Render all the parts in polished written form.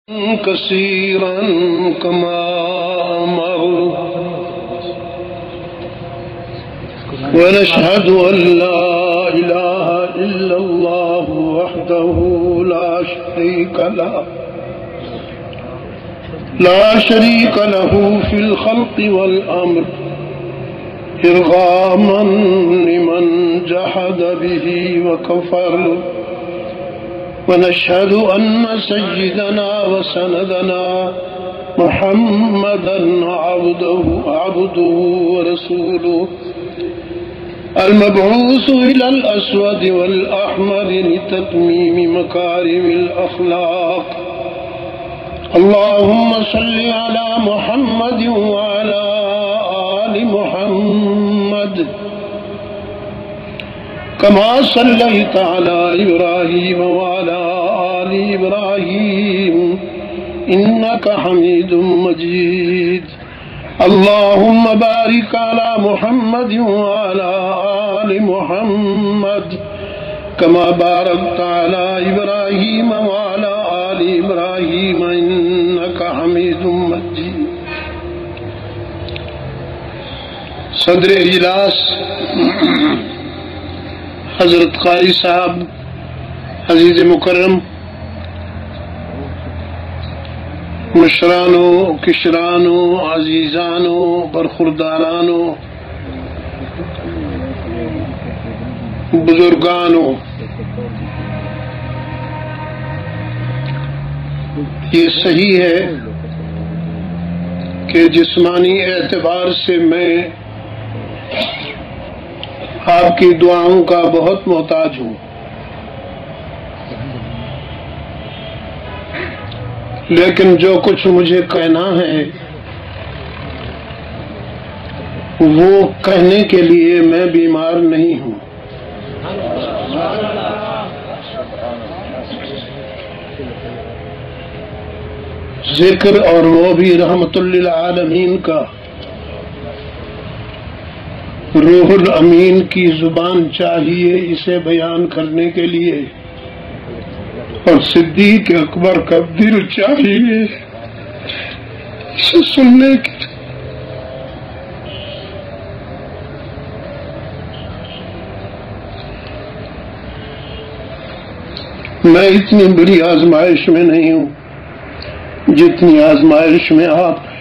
كثيرا كما أمر ونشهد أن لا إله إلا الله وحده لا شريك له في الخلق والأمر إرغاما لمن جحد به وكفر ونشهد أن سيدنا وسندنا محمدا عبده ورسوله المبعوث إلى الأسود والأحمر لتتميم مكارم الأخلاق. اللهم صل على محمد وعلى آل محمد كما صليت على إبراهيم وعلى آل إبراهيم إنك حميد مجيد. اللهم بارك على محمد وعلى آل محمد كما باركت على إبراهيم وعلى آل إبراهيم إنك حميد مجيد. صدر اجلاس حضرت قاری صاحب عزیز مکرم، مشرانو کشرانو عزیزانو برخوردارانو بزرگانو، یہ صحیح ہے کہ جسمانی اعتبار سے میں آپ کی دعاؤں کا بہت محتاج ہوں، لیکن جو کچھ مجھے کہنا ہے وہ کہنے کے لیے میں بیمار نہیں ہوں۔ ذکر اور وہ بھی رحمت للعالمین کا روح الامین کی زبان چاہیے اسے بیان کرنے کے لیے، اور صدیق اکبر کا دل چاہیے اسے سننے کے لیے۔ میں اتنی بڑی آزمائش میں نہیں ہوں جتنی آزمائش میں آپ ہیں۔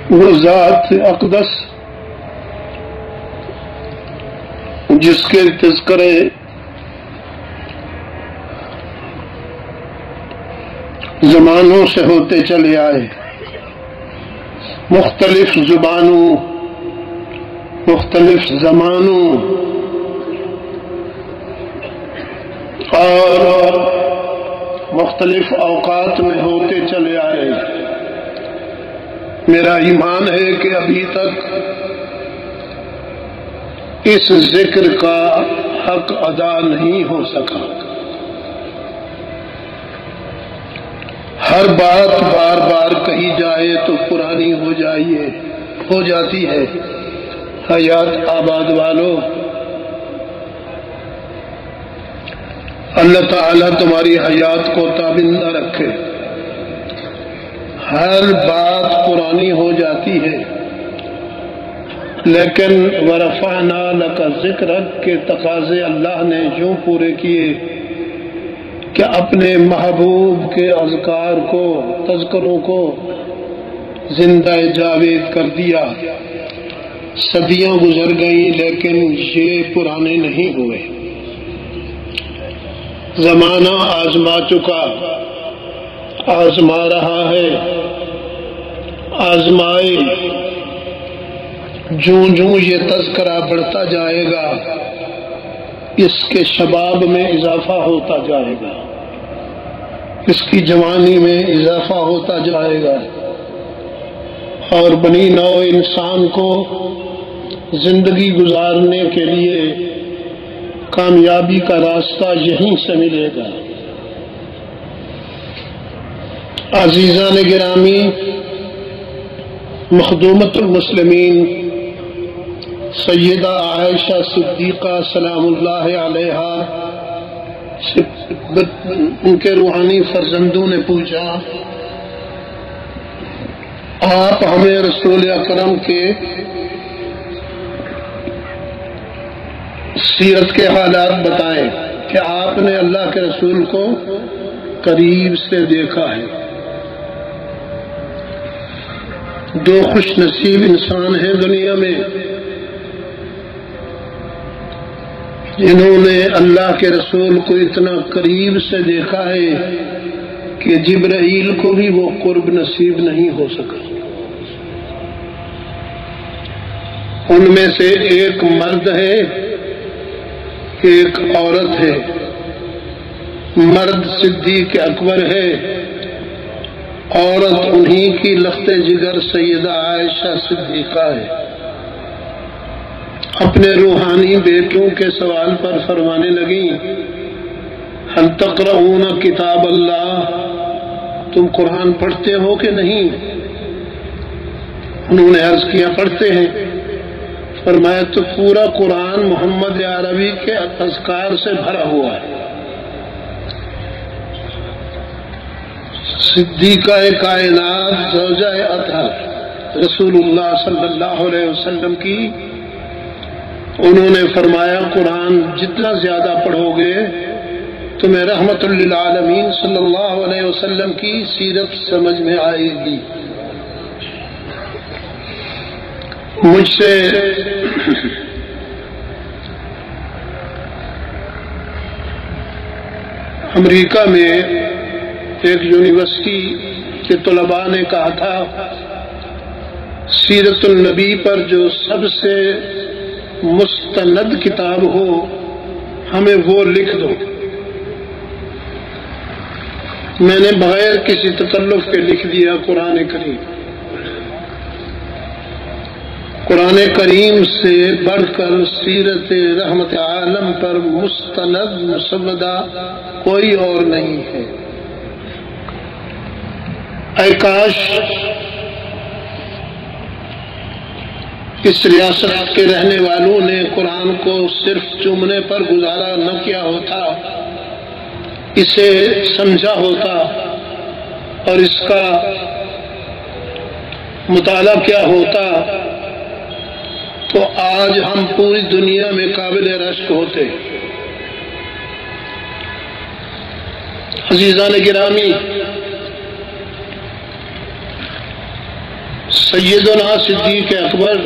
وہ ذات اقدس جس کے تذکرے زمانوں سے ہوتے چلے آئے، مختلف زبانوں، مختلف زمانوں اور مختلف اوقات میں ہوتے چلے آئے۔ میرا ایمان ہے کہ ابھی تک اس ذکر کا حق ادا نہیں ہو سکا۔ ہر بات بار بار کہی جائے تو پرانی ہو جاتی ہے۔ حیات آباد والو، اللہ تعالیٰ تمہاری حیات کو تابندہ رکھے۔ ہر بات پرانی ہو جاتی ہے، لیکن ورفعنا لک ذکرک کے تقاضے اللہ نے یوں پورے کیے کہ اپنے محبوب کے اذکار کو، تذکروں کو زندہ جاوید کر دیا۔ صدیاں گزر گئیں لیکن یہ پرانے نہیں ہوئے۔ زمانہ آزما چکا، آزما رہا ہے، آزمائے۔ جوں جوں یہ تذکرہ بڑھتا جائے گا اس کے شباب میں اضافہ ہوتا جائے گا، اس کی جوانی میں اضافہ ہوتا جائے گا، اور بنی نوع انسان کو زندگی گزارنے کے لیے کامیابی کا راستہ یہیں سے ملے گا۔ عزیزان گرامی، مخدومۃ المسلمین سیدہ عائشہ صدیقہ سلام اللہ علیہا ان کے روحانی فرزندوں نے پوچھا آپ ہمیں رسول اکرم کے سیرت کے حالات بتائیں کہ آپ نے اللہ کے رسول کو قریب سے دیکھا ہے۔ دو خوش نصیب انسان ہیں دنیا میں جنہوں نے اللہ کے رسول کو اتنا قریب سے دیکھا ہے کہ جبرائیل کو بھی وہ قرب نصیب نہیں ہو سکا۔ ان میں سے ایک مرد ہے، ایک عورت ہے۔ مرد صدیق اکبر ہے، عورت انہی کی لخت جگر سیدہ عائشہ صدیقہ ہے۔ اپنے روحانی بیٹوں کے سوال پر فرمانے لگیں هل تقرؤون کتاب اللہ، تم قرآن پڑھتے ہو کہ نہیں؟ انہوں نے عرض کیا پڑھتے ہیں۔ فرمایا تو پورا قرآن محمد عربی کے اذکار سے بھرا ہوا ہے۔ صدیقہ کائنات زوجہ اطہر رسول اللہ صلی اللہ علیہ وسلم کی، انہوں نے فرمایا قرآن جتنا زیادہ پڑھو گے تمہیں رحمت للعالمین صلی اللہ علیہ وسلم کی سیرت سمجھ میں آئے گی۔ مجھ سے امریکہ میں ایک یونیورسٹی کے طلباء نے کہا تھا سیرت النبی پر جو سب سے مستند کتاب ہو ہمیں وہ لکھ دو۔ میں نے بغیر کسی تکلف کے لکھ دیا قرآن کریم۔ قرآن کریم سے بڑھ کر سیرت رحمت عالم پر مستند مسودہ کوئی اور نہیں ہے۔ اے کاش اس ریاست کے رہنے والوں نے قرآن کو صرف چومنے پر گزارا نہ کیا ہوتا، اسے سمجھا ہوتا اور اس کا مطالعہ کیا ہوتا تو آج ہم پوری دنیا میں قابل رشک ہوتے۔ عزیزان گرامی، سیدنا صدیق اکبر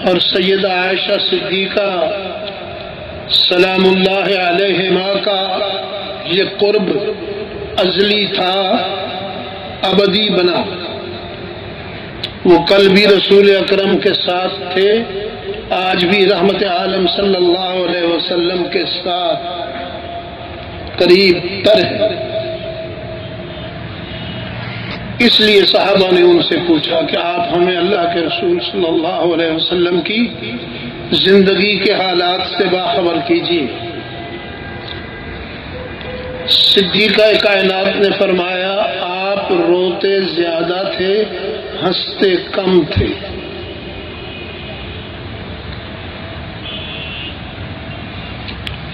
اور سیدہ عائشہ صدیقہ سلام اللہ علیہما کا یہ قرب ازلی تھا، ابدی بنا۔ وہ کل بھی رسول اکرم کے ساتھ تھے، آج بھی رحمت عالم صلی اللہ علیہ وسلم کے ساتھ قریب تر ہے۔ اس لیے صحابہ نے ان سے پوچھا کہ آپ ہمیں اللہ کے رسول صلی اللہ علیہ وسلم کی زندگی کے حالات سے باخبر کیجیے۔ صدیقہ کائنات نے فرمایا آپ روتے زیادہ تھے، ہنستے کم تھے۔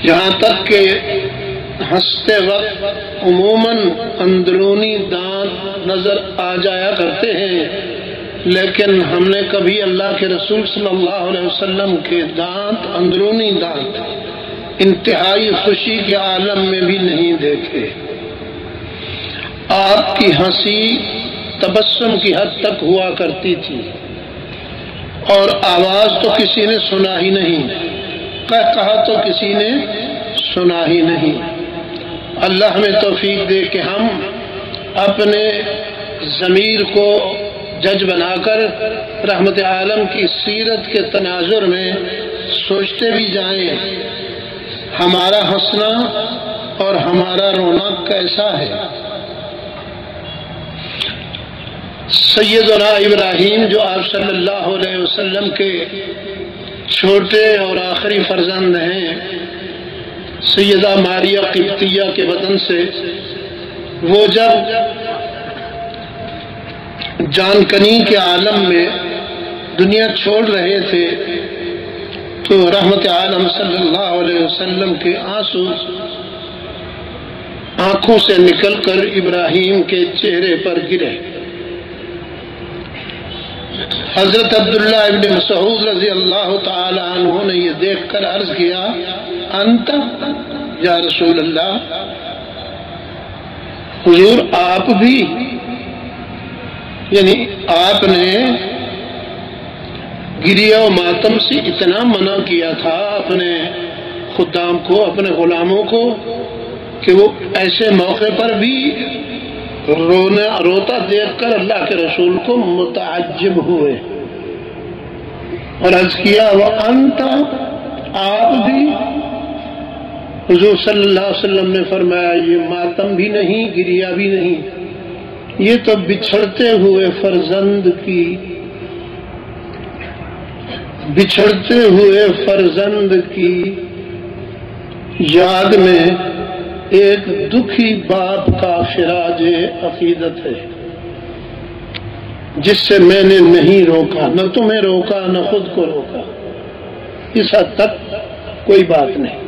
یہاں تک کہ ہنستے وقت عموماً اندرونی دانت نظر آ جایا کرتے ہیں، لیکن ہم نے کبھی اللہ کے رسول صلی اللہ علیہ وسلم کے دانت، اندرونی دانت، انتہائی خوشی کے عالم میں بھی نہیں دیکھے۔ آپ کی ہنسی تبسم کی حد تک ہوا کرتی تھی اور آواز تو کسی نے سنا ہی نہیں، کہا تو کسی نے سنا ہی نہیں۔ اللہ ہمیں توفیق دے کہ ہم اپنے ضمیر کو جج بنا کر رحمت عالم کی سیرت کے تناظر میں سوچتے بھی جائیں ہمارا ہنسنا اور ہمارا رونا کیسا ہے۔ سیدنا ابراہیم جو آپ صلی اللہ علیہ وسلم کے چھوٹے اور آخری فرزند ہیں، سیدہ ماریہ قبطیہ کے بدن سے، وہ جب جان کنی کے عالم میں دنیا چھوڑ رہے تھے تو رحمت عالم صلی اللہ علیہ وسلم کے آنسو آنکھوں سے نکل کر ابراہیم کے چہرے پر گرے۔ حضرت عبداللہ ابن مسعود رضی اللہ تعالی عنہ نے یہ دیکھ کر عرض کیا، انت یا رسول اللہ، حضور آپ بھی، یعنی آپ نے گریہ و ماتم سے اتنا منع کیا تھا اپنے خدام کو، اپنے غلاموں کو، کہ وہ ایسے موقع پر بھی روتا دیکھ کر اللہ کے رسول کو متعجب ہوئے اور عرض کیا، وَأَنْتَ، آپ بھی؟ حضور صلی اللہ علیہ وسلم نے فرمایا، یہ ماتم بھی نہیں، گریہ بھی نہیں، یہ تو بچھڑتے ہوئے فرزند کی یاد میں ایک دکھی باپ کا خراج عقیدت ہے، جس سے میں نے نہیں روکا، نہ تمہیں روکا نہ خود کو روکا، اس حد تک کوئی بات نہیں۔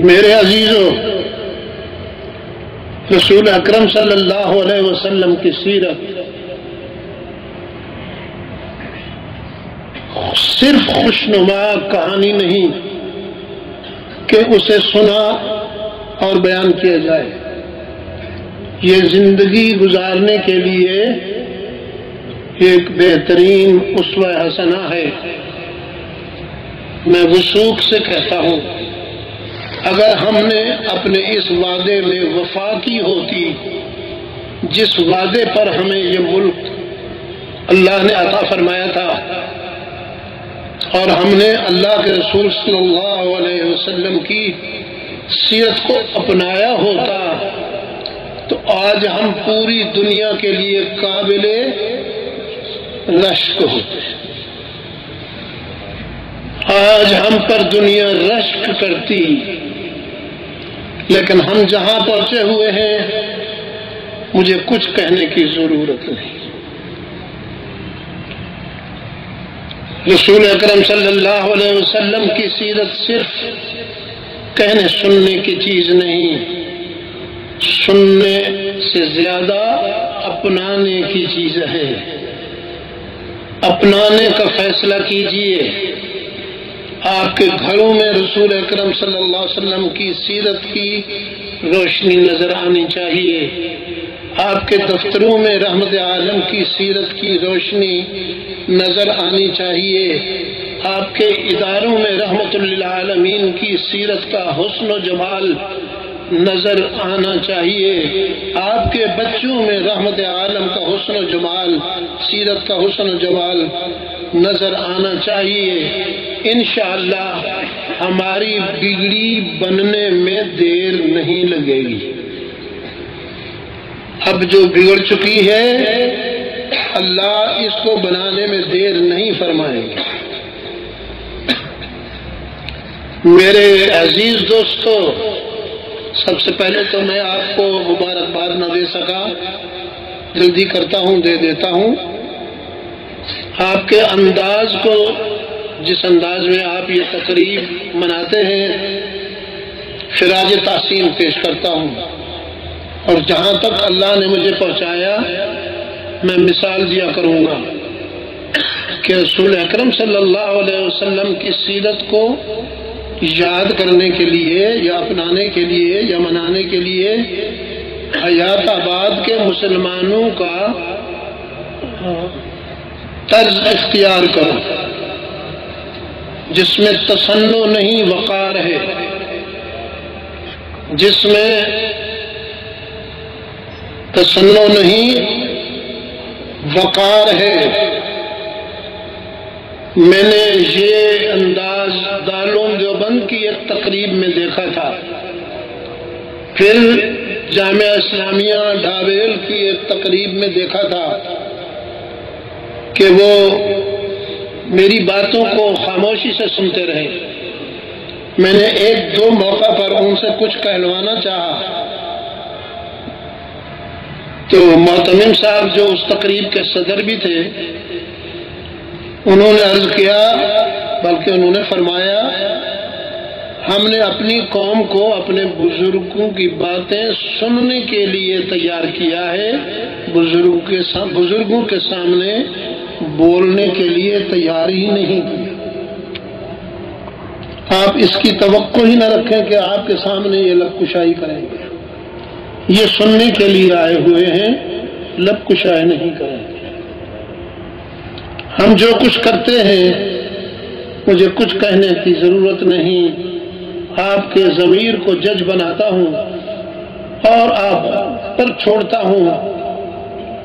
میرے عزیزو، رسول اکرم صلی اللہ علیہ وسلم کی سیرت صرف خوشنما کہانی نہیں کہ اسے سنا اور بیان کیا جائے، یہ زندگی گزارنے کے لیے ایک بہترین اسوہ حسنہ ہے۔ میں وثوق سے کہتا ہوں، اگر ہم نے اپنے اس وعدے میں وفا کی ہوتی، جس وعدے پر ہمیں یہ ملک اللہ نے عطا فرمایا تھا، اور ہم نے اللہ کے رسول صلی اللہ علیہ وسلم کی سیرت کو اپنایا ہوتا، تو آج ہم پوری دنیا کے لیے قابل رشک ہوتے۔ آج ہم پر دنیا رشک کرتی، لیکن ہم جہاں پہنچے ہوئے ہیں مجھے کچھ کہنے کی ضرورت نہیں۔ رسول اکرم صلی اللہ علیہ وسلم کی سیرت صرف کہنے سننے کی چیز نہیں، سننے سے زیادہ اپنانے کی چیز ہے۔ اپنانے کا فیصلہ کیجئے۔ آپ کے گھروں میں رسول اکرم صلی اللہ علیہ وسلم کی سیرت کی روشنی نظر آنی چاہیے۔ آپ کے دفتروں میں رحمت عالم کی سیرت کی روشنی نظر آنی چاہیے۔ آپ کے اداروں میں رحمت للعالمین کی سیرت کا حسن و جمال نظر آنا چاہیے۔ آپ کے بچوں میں رحمت عالم کا حسن و جمال، سیرت کا حسن و جمال نظر آنا چاہیے۔ انشاءاللہ ہماری بگڑی بننے میں دیر نہیں لگے گی۔ اب جو بگڑ چکی ہے اللہ اس کو بنانے میں دیر نہیں فرمائیں گے۔ میرے عزیز دوستو، سب سے پہلے تو میں آپ کو مبارکباد نہ دے سکا، جلدی کرتا ہوں، دے دیتا ہوں۔ آپ کے انداز کو، جس انداز میں آپ یہ تقریب مناتے ہیں، خراج تحسین پیش کرتا ہوں، اور جہاں تک اللہ نے مجھے پہنچایا میں مثال دیا کروں گا کہ رسول اکرم صلی اللہ علیہ وسلم کی سیرت کو یاد کرنے کے لیے یا اپنانے کے لیے یا منانے کے لیے حیات آباد کے مسلمانوں کا طرز اختیار کرو، جس میں تصنع نہیں وقار ہے، جس میں تصنع نہیں وقار ہے۔ میں نے یہ انداز دارالعلوم دیوبند کی ایک تقریب میں دیکھا تھا، پھر جامعہ اسلامیہ ڈھابیل کی ایک تقریب میں دیکھا تھا کہ وہ میری باتوں کو خاموشی سے سنتے رہے۔ میں نے ایک دو موقع پر ان سے کچھ کہلوانا چاہا تو معتمم صاحب جو اس تقریب کے صدر بھی تھے، انہوں نے عرض کیا، بلکہ انہوں نے فرمایا، ہم نے اپنی قوم کو اپنے بزرگوں کی باتیں سننے کے لیے تیار کیا ہے، بزرگوں کے سامنے بولنے کے لیے تیار ہی نہیں کیا۔ آپ اس کی توقع ہی نہ رکھیں کہ آپ کے سامنے یہ لب کشائی کریں گے، یہ سننے کے لیے آئے ہوئے ہیں، لب کشائی نہیں کریں گے۔ ہم جو کچھ کرتے ہیں مجھے کچھ کہنے کی ضرورت نہیں، آپ کے ضمیر کو جج بناتا ہوں اور آپ پر چھوڑتا ہوں۔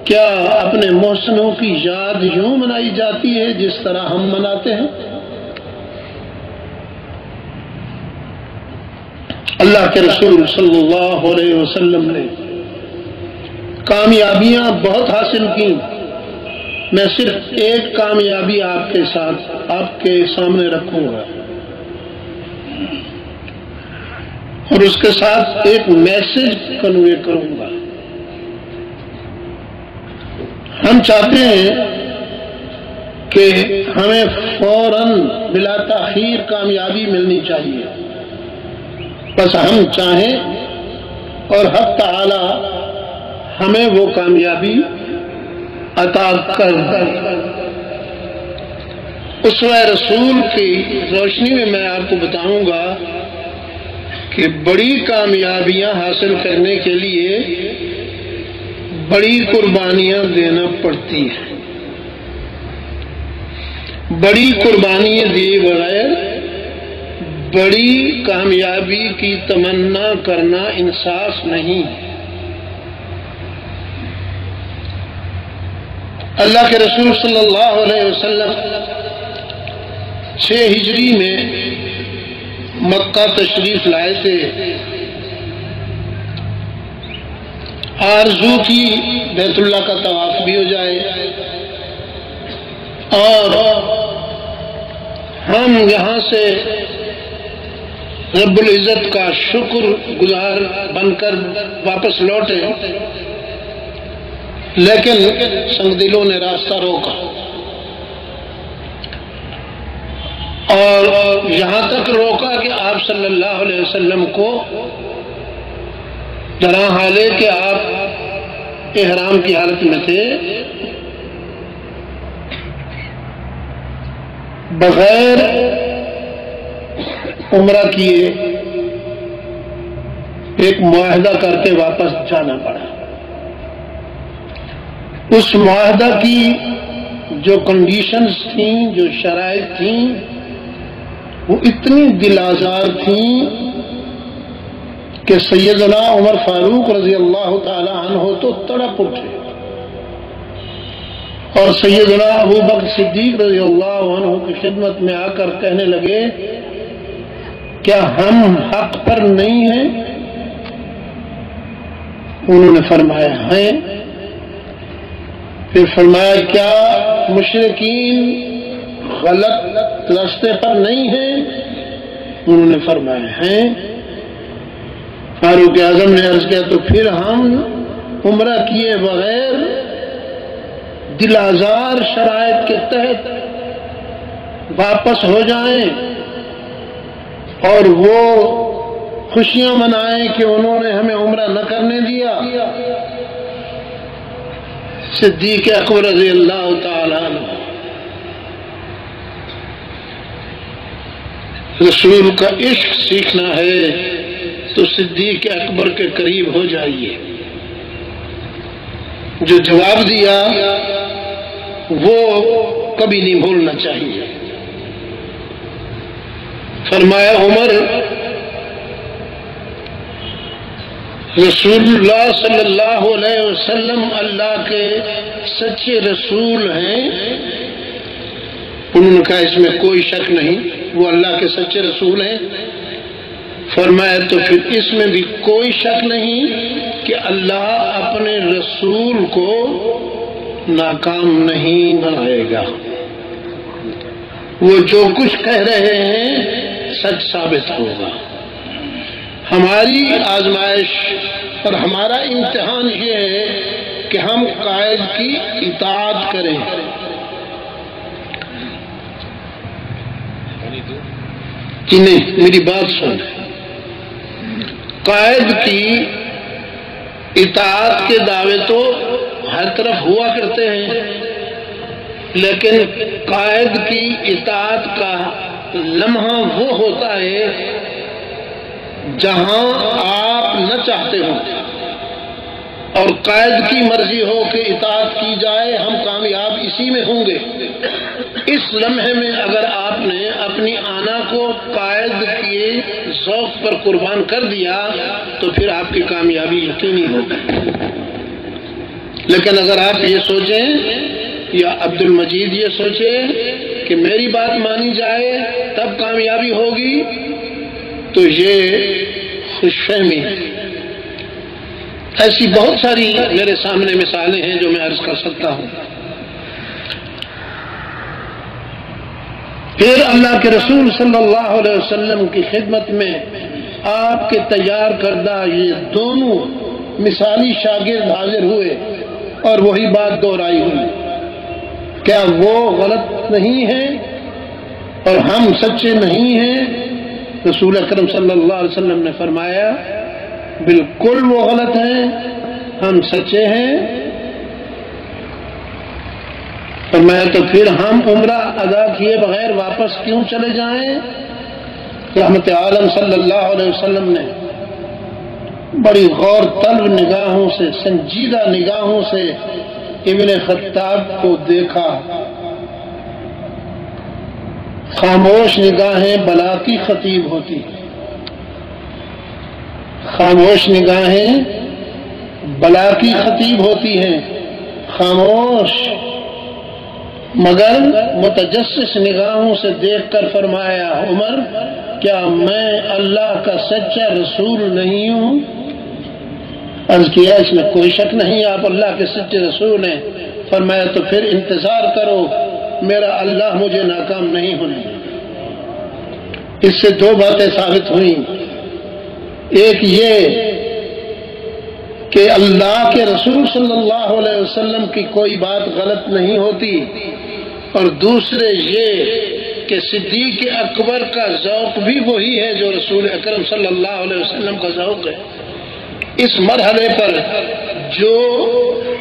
کیا اپنے محسنوں کی یاد یوں منائی جاتی ہے جس طرح ہم مناتے ہیں؟ اللہ کے رسول صلی اللہ علیہ وسلم نے کامیابیاں بہت حاصل کی، میں صرف ایک کامیابی آپ کے سامنے رکھوں گا اور اس کے ساتھ ایک میسج کنوے کروں گا۔ ہم چاہتے ہیں کہ ہمیں فوراً بلا تاخیر کامیابی ملنی چاہیے، بس ہم چاہیں اور حق تعالی ہمیں وہ کامیابی عطا کر دے۔ اسوہ رسول کی روشنی میں میں آپ کو بتاؤں گا کہ بڑی کامیابیاں حاصل کرنے کے لیے بڑی قربانیاں دینا پڑتی ہیں۔ بڑی قربانیاں دیے بغیر بڑی کامیابی کی تمنا کرنا انصاف نہیں۔ اللہ کے رسول صلی اللہ علیہ وسلم 6 ہجری میں مکہ تشریف لائے تھے، آرزو کی بیت اللہ کا طواف بھی ہو جائے اور ہم یہاں سے رب العزت کا شکر گزار بن کر واپس لوٹے، لیکن سنگدلوں نے راستہ روکا اور یہاں تک روکا کہ آپ صلی اللہ علیہ وسلم کو ڈرا حالے کہ آپ احرام کی حالت میں تھے، بغیر عمرہ کیے ایک معاہدہ کر کے واپس جانا پڑا۔ اس معاہدہ کی جو کنڈیشنز تھیں، جو شرائط تھیں، وہ اتنی دل آزار تھیں کہ سیدنا عمر فاروق رضی اللہ تعالی عنہ تو تڑپ اٹھے اور سیدنا ابو بکر صدیق رضی اللہ عنہ کی خدمت میں آ کر کہنے لگے کیا ہم حق پر نہیں ہیں؟ انہوں نے فرمایا ہیں۔ پھر فرمایا کیا مشرکین غلط راستے پر نہیں ہیں؟ انہوں نے فرمایا ہیں۔ فاروق اعظم نے عرض کیا تو پھر ہم عمرہ کیے بغیر دل آزار شرائط کے تحت واپس ہو جائیں اور وہ خوشیاں منائیں کہ انہوں نے ہمیں عمرہ نہ کرنے دیا؟ صدیق اکبر رضی اللہ تعالی عنہ رسول کا عشق سیکھنا ہے تو صدیق اکبر کے قریب ہو جائیے۔ جو جواب دیا وہ کبھی نہیں بھولنا چاہیے۔ فرمایا عمر رسول اللہ صلی اللہ علیہ وسلم اللہ کے سچے رسول ہیں؟ انہوں نے کہا اس میں کوئی شک نہیں، وہ اللہ کے سچے رسول ہیں۔ فرمایا تو پھر اس میں بھی کوئی شک نہیں کہ اللہ اپنے رسول کو ناکام نہیں بنائے گا، وہ جو کچھ کہہ رہے ہیں سچ ثابت ہوگا۔ ہماری آزمائش اور ہمارا امتحان یہ ہے کہ ہم قائد کی اطاعت کریں۔ کہ نہیں، میری بات سن، قائد کی اطاعت کے دعوے تو ہر طرف ہوا کرتے ہیں، لیکن قائد کی اطاعت کا لمحہ وہ ہوتا ہے جہاں آپ نہ چاہتے ہو اور قائد کی مرضی ہو کہ اطاعت کی جائے، ہم کامیاب اسی میں ہوں گے۔ اس لمحے میں اگر آپ نے اپنی آنا کو قائد کے ذوق پر قربان کر دیا تو پھر آپ کی کامیابی یقینی ہوگی۔ لیکن اگر آپ یہ سوچیں یا عبد المجید یہ سوچے کہ میری بات مانی جائے تب کامیابی ہوگی تو یہ خوش فہمی ہے۔ ایسی بہت ساری میرے سامنے مثالیں ہیں جو میں عرض کر سکتا ہوں۔ پھر اللہ کے رسول صلی اللہ علیہ وسلم کی خدمت میں آپ کے تیار کردہ یہ دونوں مثالی شاگرد حاضر ہوئے اور وہی بات دہرائی ہوئی، کیا وہ غلط نہیں ہیں اور ہم سچے نہیں ہیں؟ رسول اکرم صلی اللہ علیہ وسلم نے فرمایا بالکل وہ غلط ہیں، ہم سچے ہیں۔ فرمایا تو پھر ہم عمرہ ادا کیے بغیر واپس کیوں چلے جائیں؟ رحمت عالم صلی اللہ علیہ وسلم نے بڑی غور طلب نگاہوں سے، سنجیدہ نگاہوں سے ابن خطاب کو دیکھا۔ خاموش نگاہیں بلا کی خطیب ہوتی، خاموش نگاہیں بلا کی خطیب ہوتی ہیں۔ خاموش مگر متجسس نگاہوں سے دیکھ کر فرمایا عمر کیا میں اللہ کا سچا رسول نہیں ہوں؟ عرض کیا اس میں کوئی شک نہیں آپ اللہ کے سچے رسول ہیں۔ فرمایا تو پھر انتظار کرو، میرا اللہ مجھے ناکام نہیں ہونے۔ اس سے دو باتیں ثابت ہوئیں، ایک یہ کہ اللہ کے رسول صلی اللہ علیہ وسلم کی کوئی بات غلط نہیں ہوتی، اور دوسرے یہ کہ صدیق اکبر کا ذوق بھی وہی ہے جو رسول اکرم صلی اللہ علیہ وسلم کا ذوق ہے۔ اس مرحلے پر جو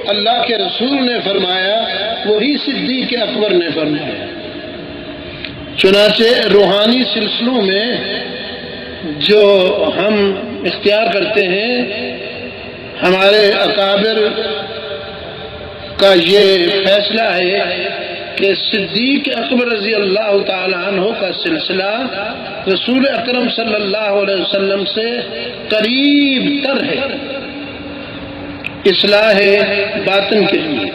اللہ کے رسول نے فرمایا وہی صدیق اکبر نے فرمایا۔ چنانچہ روحانی سلسلوں میں جو ہم اختیار کرتے ہیں، ہمارے اکابر کا یہ فیصلہ ہے کہ صدیق اکبر رضی اللہ تعالی عنہ کا سلسلہ رسول اکرم صلی اللہ علیہ وسلم سے قریب تر ہے اصلاح باطن کے لیے۔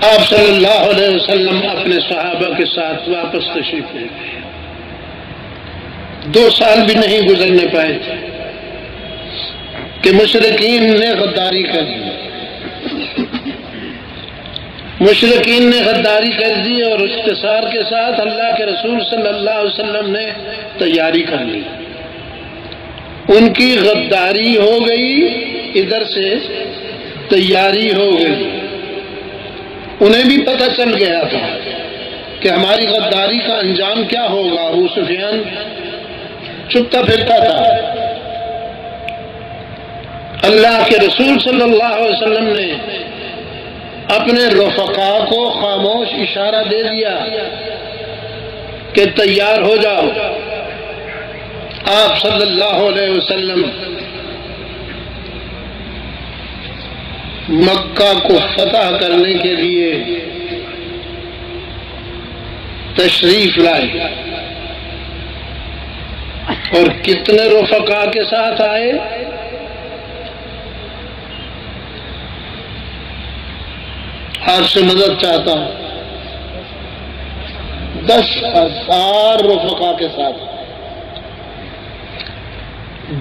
آپ صلی اللہ علیہ وسلم اپنے صحابہ کے ساتھ واپس تشریف لے گئے، 2 سال بھی نہیں گزرنے پائے تھے کہ مشرکین نے غداری کر دی، مشرکین نے غداری کر دی اور اختصار کے ساتھ اللہ کے رسول صلی اللہ علیہ وسلم نے تیاری کر لی۔ ان کی غداری ہو گئی، ادھر سے تیاری ہو گئی۔ انہیں بھی پتہ چل گیا تھا کہ ہماری غداری کا انجام کیا ہوگا۔ ابو سفیان چھپتا پھرتا تھا، اللہ کے رسول صلی اللہ علیہ وسلم نے اپنے رفقا کو خاموش اشارہ دے دیا کہ تیار ہو جاؤ۔ آپ صلی اللہ علیہ وسلم مکہ کو فتح کرنے کے لیے تشریف لائے، اور کتنے رفقا کے ساتھ آئے؟ آپ سے مدد چاہتا ہوں، 10,000 رفقا کے ساتھ،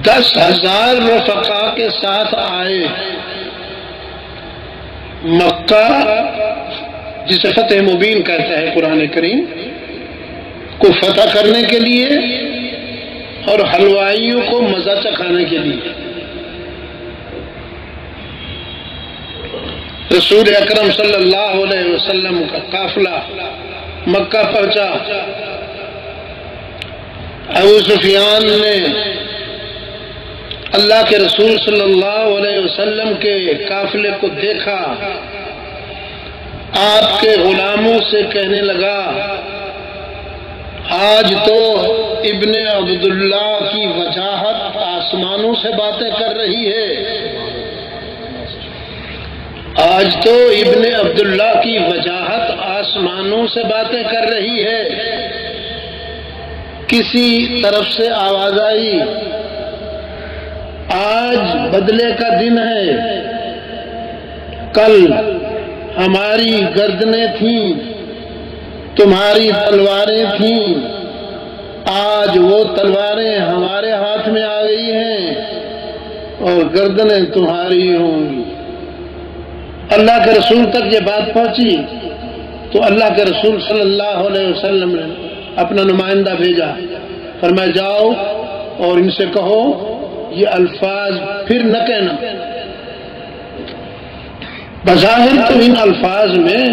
10,000 رفقا کے ساتھ آئے۔ مکہ جسے فتح مبین کہتا ہے قرآن کریم، کو فتح کرنے کے لیے اور حلوائیوں کو مزہ چکھانے کے لیے۔ رسول اکرم صلی اللہ علیہ وسلم کا قافلہ مکہ پہنچا، ابو سفیان نے اللہ کے رسول صلی اللہ علیہ وسلم کے قافلے کو دیکھا، آپ کے غلاموں سے کہنے لگا آج تو ابن عبداللہ کی وجاہت آسمانوں سے باتیں کر رہی ہے، آج تو ابن عبداللہ کی وجاہت آسمانوں سے باتیں کر رہی ہے۔ کسی طرف سے آواز آئی آج بدلے کا دن ہے، کل ہماری گردنیں تھیں، تمہاری تلواریں تھیں، آج وہ تلواریں ہمارے ہاتھ میں آ گئی ہیں اور گردنیں تمہاری ہوں گی۔ اللہ کے رسول تک یہ بات پہنچی تو اللہ کے رسول صلی اللہ علیہ وسلم نے اپنا نمائندہ بھیجا، فرمایا جاؤ اور ان سے کہو یہ الفاظ پھر نہ کہنا۔ بظاہر تو ان الفاظ میں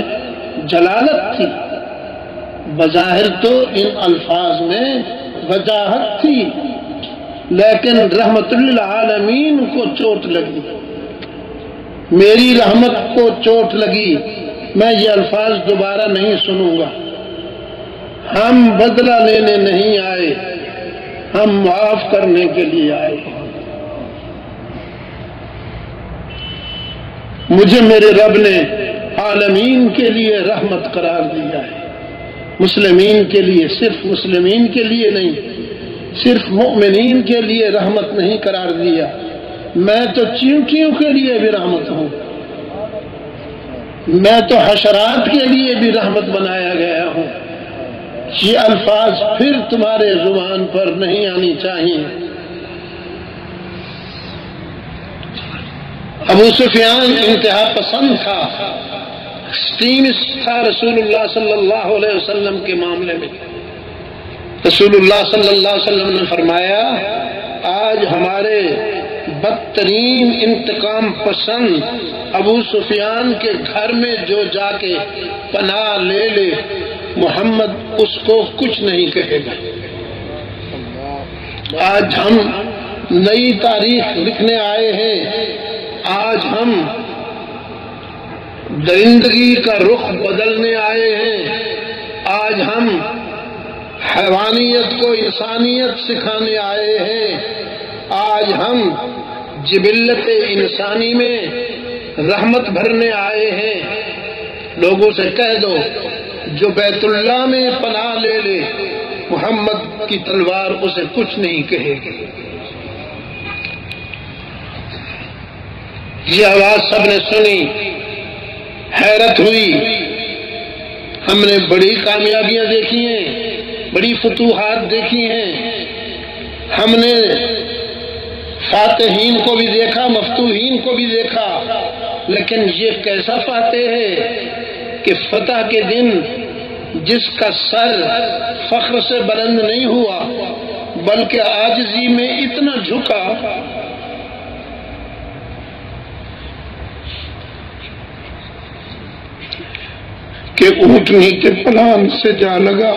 جلالت تھی، بظاہر تو ان الفاظ میں وجاہت تھی، لیکن رحمت للعالمین کو چوٹ لگی، میری رحمت کو چوٹ لگی، میں یہ الفاظ دوبارہ نہیں سنوں گا۔ ہم بدلہ لینے نہیں آئے، ہم معاف کرنے کے لیے آئے۔ مجھے میرے رب نے عالمین کے لیے رحمت قرار دیا ہے، مسلمین کے لیے، صرف مسلمین کے لیے نہیں، صرف مؤمنین کے لیے رحمت نہیں قرار دیا، میں تو چیونٹیوں کے لیے بھی رحمت ہوں، میں تو حشرات کے لیے بھی رحمت بنایا گیا ہوں۔ یہ الفاظ پھر تمہارے زبان پر نہیں آنی چاہیے۔ ابو سفیان انتہا پسند تھا، ایکسٹریمسٹ تھا رسول اللہ صلی اللہ علیہ وسلم کے معاملے میں۔ رسول اللہ صلی اللہ علیہ وسلم نے فرمایا آج ہمارے بدترین انتقام پسند ابو سفیان کے گھر میں جو جا کے پناہ لے لے، محمد اس کو کچھ نہیں کہے گا۔ آج ہم نئی تاریخ لکھنے آئے ہیں، آج ہم درندگی کا رخ بدلنے آئے ہیں، آج ہم حیوانیت کو انسانیت سکھانے آئے ہیں، آج ہم جبلت انسانی میں رحمت بھرنے آئے ہیں۔ لوگوں سے کہہ دو جو بیت اللہ میں پناہ لے لے، محمد کی تلوار اسے کچھ نہیں کہے گی۔ یہ آواز سب نے سنی، حیرت ہوئی، ہم نے بڑی کامیابیاں دیکھی ہیں، بڑی فتوحات دیکھی ہیں، ہم نے فاتحین کو بھی دیکھا، مفتوحین کو بھی دیکھا، لیکن یہ کیسا فاتح ہے کہ فتح کے دن جس کا سر فخر سے بلند نہیں ہوا بلکہ عاجزی میں اتنا جھکا کہ اونٹنی کے پلان سے جا لگا۔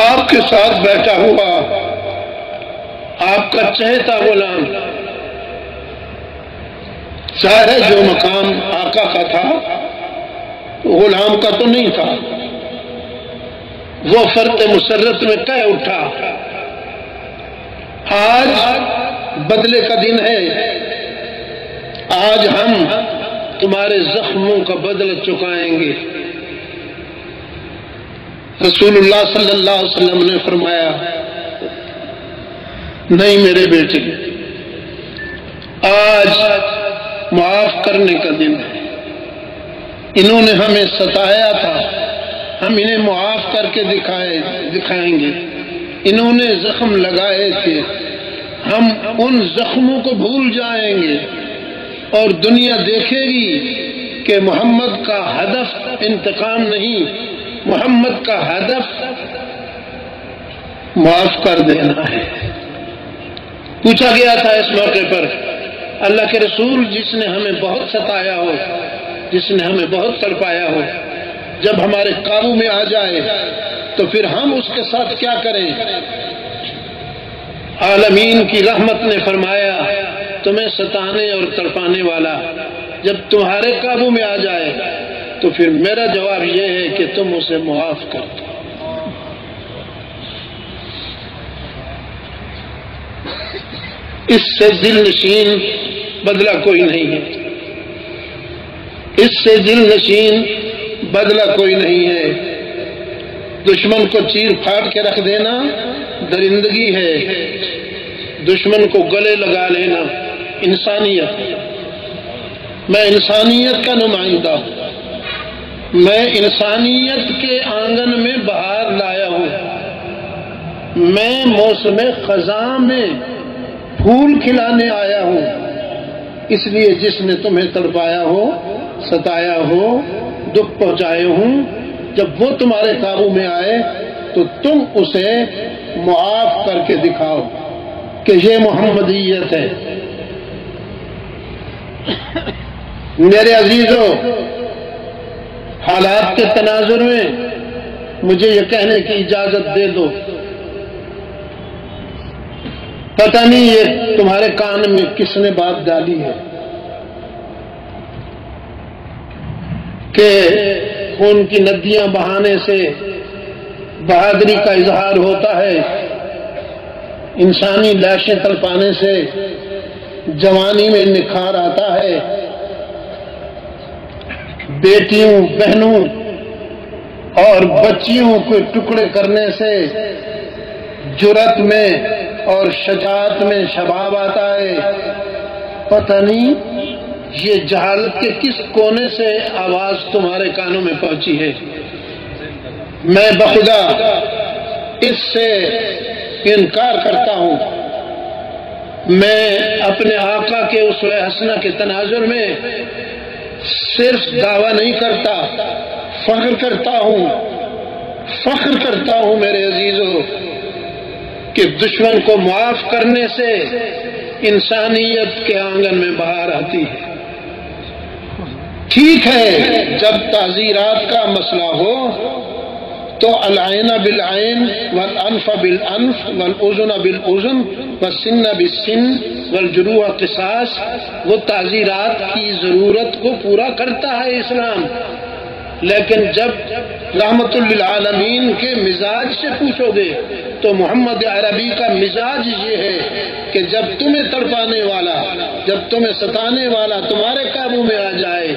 آپ کے ساتھ بیٹھا ہوا آپ کا چہتا غلام، ظاہر ہے جو مقام آقا کا تھا غلام کا تو نہیں تھا، وہ فرق مسرت میں کہہ اٹھا آج بدلے کا دن ہے، آج ہم تمہارے زخموں کا بدلہ چکائیں گے۔ رسول اللہ صلی اللہ علیہ وسلم نے فرمایا نہیں میرے بیٹے، آج معاف کرنے کا دن ہے، انہوں نے ہمیں ستایا تھا، ہم انہیں معاف کر کے دکھائیں گے، انہوں نے زخم لگائے تھے، ہم ان زخموں کو بھول جائیں گے اور دنیا دیکھے گی کہ محمد کا ہدف انتقام نہیں، محمد کا ہدف معاف کر دینا ہے۔ پوچھا گیا تھا اس موقع پر اللہ کے رسول جس نے ہمیں بہت ستایا ہو جس نے ہمیں بہت تڑپایا ہو، جب ہمارے قابو میں آ جائے تو پھر ہم اس کے ساتھ کیا کریں؟ عالمین کی رحمت نے فرمایا تمہیں ستانے اور تڑپانے والا جب تمہارے قابو میں آ جائے تو پھر میرا جواب یہ ہے کہ تم اسے معاف کر دو۔ اس سے دل نشین بدلہ کوئی نہیں ہے، اس سے دل نشین بدلہ کوئی نہیں ہے۔ دشمن کو چیر پھاڑ کے رکھ دینا درندگی ہے، دشمن کو گلے لگا لینا انسانیت ہے۔ میں انسانیت کا نمائندہ ہوں، میں انسانیت کے آنگن میں بہار لایا ہوں، میں موسم خزاں میں پھول کھلانے آیا ہوں۔ اس لیے جس نے تمہیں تڑپایا ہو، ستایا ہو، دکھ پہنچائے ہوں، جب وہ تمہارے قابو میں آئے تو تم اسے معاف کر کے دکھاؤ کہ یہ محمدیت ہے۔ میرے عزیزو، حالات کے تناظر میں مجھے یہ کہنے کی اجازت دے دو، پتہ نہیں یہ تمہارے کان میں کس نے بات ڈالی ہے کہ خون کی ندیاں بہانے سے بہادری کا اظہار ہوتا ہے، انسانی لاشیں تڑپانے سے جوانی میں نکھار آتا ہے، بیٹیوں بہنوں اور بچیوں کو ٹکڑے کرنے سے جرأت میں اور شجاعت میں شباب آتا ہے۔ پتہ نہیں یہ جہالت کے کس کونے سے آواز تمہارے کانوں میں پہنچی ہے۔ میں بخدا اس سے انکار کرتا ہوں۔ میں اپنے آقا کے اسوہ حسنہ کے تناظر میں صرف دعویٰ نہیں کرتا، فخر کرتا ہوں میرے عزیزو کہ دشمن کو معاف کرنے سے انسانیت کے آنگن میں بہار آتی ہے۔ ٹھیک ہے، جب تعزیرات کا مسئلہ ہو تو العین بالعین والانف بالانف والاذن بالاذن والسن بالسن والجروح قصاص، وہ تعزیرات کی ضرورت کو پورا کرتا ہے اسلام، لیکن جب رحمت للعالمین کے مزاج سے پوچھو گے تو محمد عربی کا مزاج یہ ہے کہ جب تمہیں تڑپانے والا، جب تمہیں ستانے والا تمہارے قابو میں آ جائے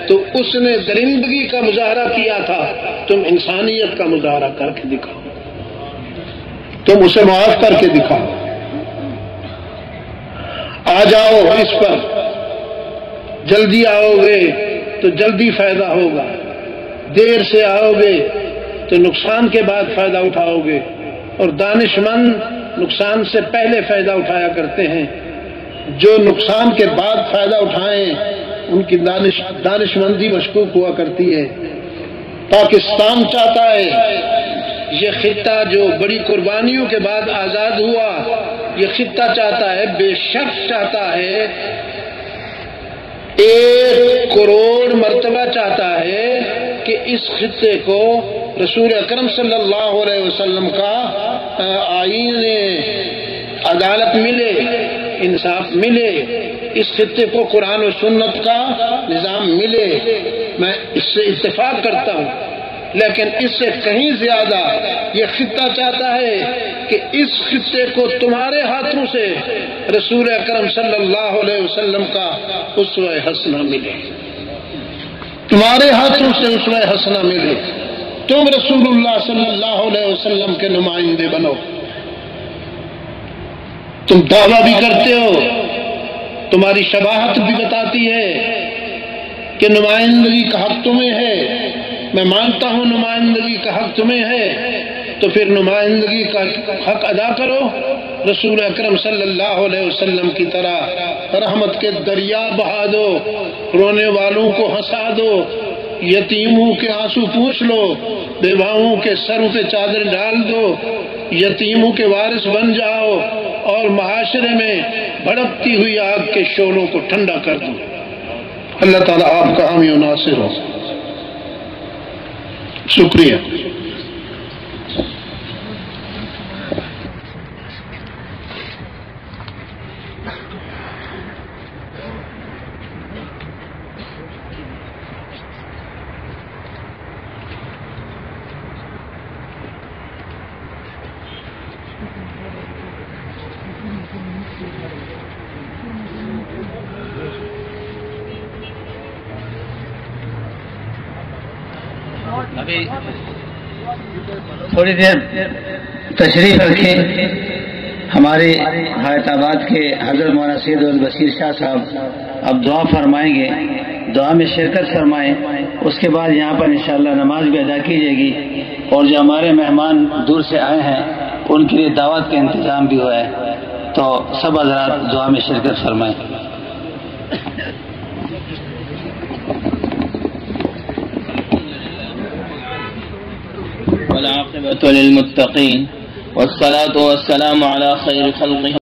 تو اس نے درندگی کا مظاہرہ کیا تھا، تم انسانیت کا مظاہرہ کر کے دکھاؤ، تم اسے معاف کر کے دکھاؤ۔ آ جاؤ اس پر، جلدی آؤ گے تو جلدی فائدہ ہوگا، دیر سے آؤ گے تو نقصان کے بعد فائدہ اٹھاؤ گے، اور دانش مند نقصان سے پہلے فائدہ اٹھایا کرتے ہیں۔ جو نقصان کے بعد فائدہ اٹھائیں ان کی دانش مندی مشکوک ہوا کرتی ہے۔ پاکستان چاہتا ہے، یہ خطہ جو بڑی قربانیوں کے بعد آزاد ہوا، یہ خطہ چاہتا ہے، بے شک چاہتا ہے، 1 کروڑ مرتبہ چاہتا ہے کہ اس خطے کو رسول اکرم صلی اللہ علیہ وسلم کا آئین عدالت ملے، انصاف ملے، اس خطے کو قرآن و سنت کا نظام ملے۔ میں اس سے اتفاق کرتا ہوں، لیکن اس سے کہیں زیادہ یہ خطہ چاہتا ہے کہ اس خطے کو تمہارے ہاتھوں سے رسول اکرم صلی اللہ علیہ وسلم کا اسوہ حسنہ ملے، تمہارے ہاتھوں سے اسوہ حسنہ ملے، تم رسول اللہ صلی اللہ علیہ وسلم کے نمائندے بنو۔ تم دعویٰ بھی کرتے ہو، تمہاری شباہت بھی بتاتی ہے کہ نمائندگی کا حق تمہیں ہے، میں مانتا ہوں نمائندگی کا حق تمہیں ہے، تو پھر نمائندگی کا حق ادا کرو، رسول اکرم صلی اللہ علیہ وسلم کی طرح رحمت کے دریا بہا دو، رونے والوں کو ہنسا دو، یتیموں کے آنسو پوچھ لو، بیواؤں کے سروں پہ چادر ڈال دو، یتیموں کے وارث بن جاؤ، اور معاشرے میں بھڑکتی ہوئی آگ کے شعلوں کو ٹھنڈا کر دو۔ اللہ تعالیٰ آپ کا حامی و ناصر ہو. شکریہ. ابھی تھوڑی دیر تشریف رکھیں. ہمارے حیات آباد کے حضرت مولانا سید البشیر شاہ صاحب اب دعا فرمائیں گے. دعا میں شرکت فرمائیں. اس کے بعد یہاں پر انشاءاللہ نماز بھی ادا کی جائے گی. اور جو ہمارے مہمان دور سے آئے ہیں ان کے لیے دعوت کا انتظام بھی ہوا ہے. تو سب حضرات دعا میں شرکت فرمائیں. والعاقبة للمتقين والصلاة والسلام على خير خلقه